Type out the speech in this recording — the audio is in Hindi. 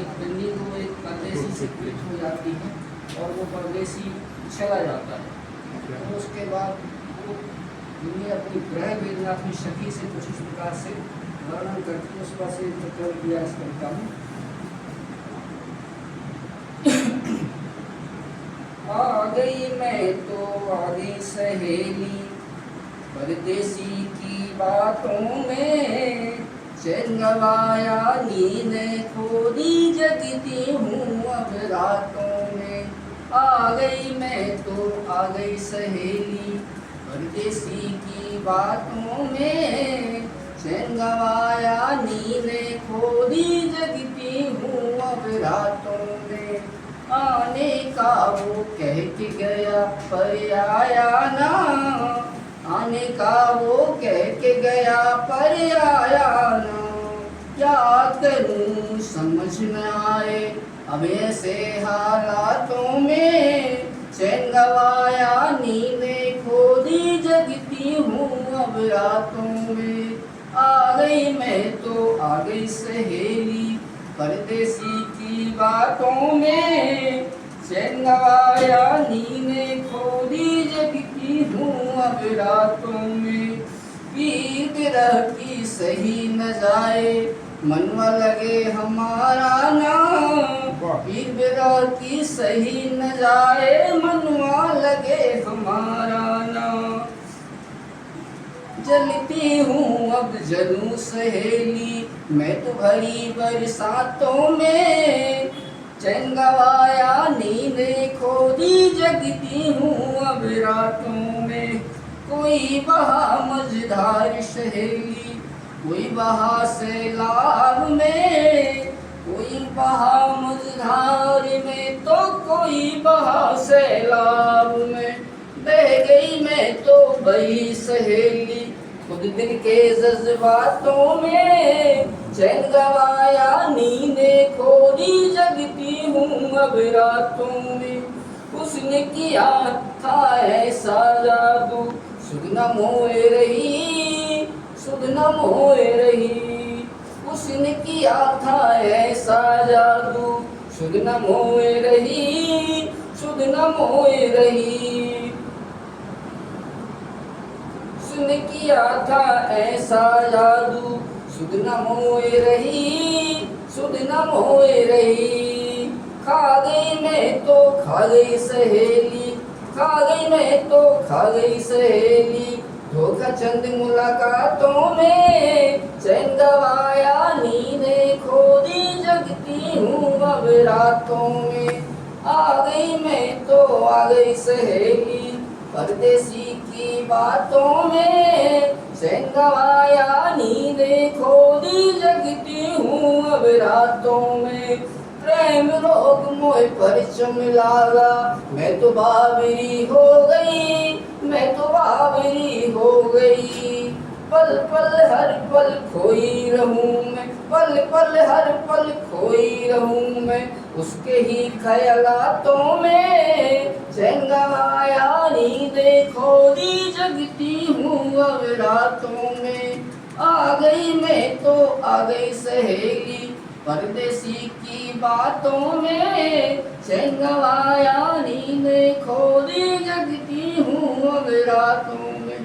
एक बिल्ली को एक परदेसी से पीट हो जाती है और वो परदेसी चला जाता है। तो उसके बाद वो बिल्ली अपनी ग्रह वेदना अपनी सखी से कुछ इस प्रकार से वर्णन करती है। उस पर से कर दिया इस कविता में। आ गई मैं तो आ गई सहेली परदेसी की बातों में, चैन गवाया नींद खो दी जगती हूँ अब रातों में। आ गई मैं तो आ गई सहेली परदेसी की बातों में, चैन गवाया नींद खो दी जगती हूँ अब रातों में। आने का वो कह के गया पर आया ना, आने का वो कह के गया पर आया ना। क्या करूं समझ न आए अब ऐसे हालातों में, चैन गवाया नींद खो दी जगती हूँ अब रातों में। आ गई मैं तो आ गई सहेली परदेसी की बातों में, चैन गवाया नींद खो दी जगती हूँ अब रातों में। पीर विरह की सही न जाए मनवा लगे हमारा ना, पीर विरह की सही न जाए मनवा लगे हमारा ना। जलती हूँ अब जलूं सहेली मैं तो भरी बरसातों में, चैन गवाया नींद खो दी जगती हूँ अब रातों में। कोई बहा मझधार सहेली कोई बहा सैलाब में, कोई बहा मझधार में तो कोई बहा सैलाब में। बह गई मैं तो बही सहेली खुद दिल के जज्बातों में, चैन गवाया नींद खो दी जगती हूँ अब रातों में। उसने किया था ऐसा जादू सुध न मोए रही, सुध न मोए रही। उसने किया था ऐसा जादू सुध न मोए रही, सुध न मोए रही। उसने किया था ऐसा जादू सुध न मोए रही, सुध न मोए रही। खा गई मैं तो खा गई सहेली, खा गई मैं तो खा गई सहेली धोखा चंद मुलाकातों में, चैन गवाया नींद खो दी जगती हूँ अब रातों में। आ गई मैं तो आ गई सहेली परदेसी की बातों में, चैन गवाया नींद खो दी जगती हूँ अब रातों में। प्रेम रोग मोह पर चमलागा मैं तो बावरी हो गई, मैं तो बावरी हो गई। पल पल हर पल खोई रहूं मैं, पल पल हर पल खोई रहूं मैं उसके ही ख्यालातों में, चैन गवाया नींद खो दी जगती हूँ अब रातों में। आ गई मैं तो आ गई सहेली परदेसी की बातों में, चैन गवाया नींद खो दी जगती हूँ अब रातों में।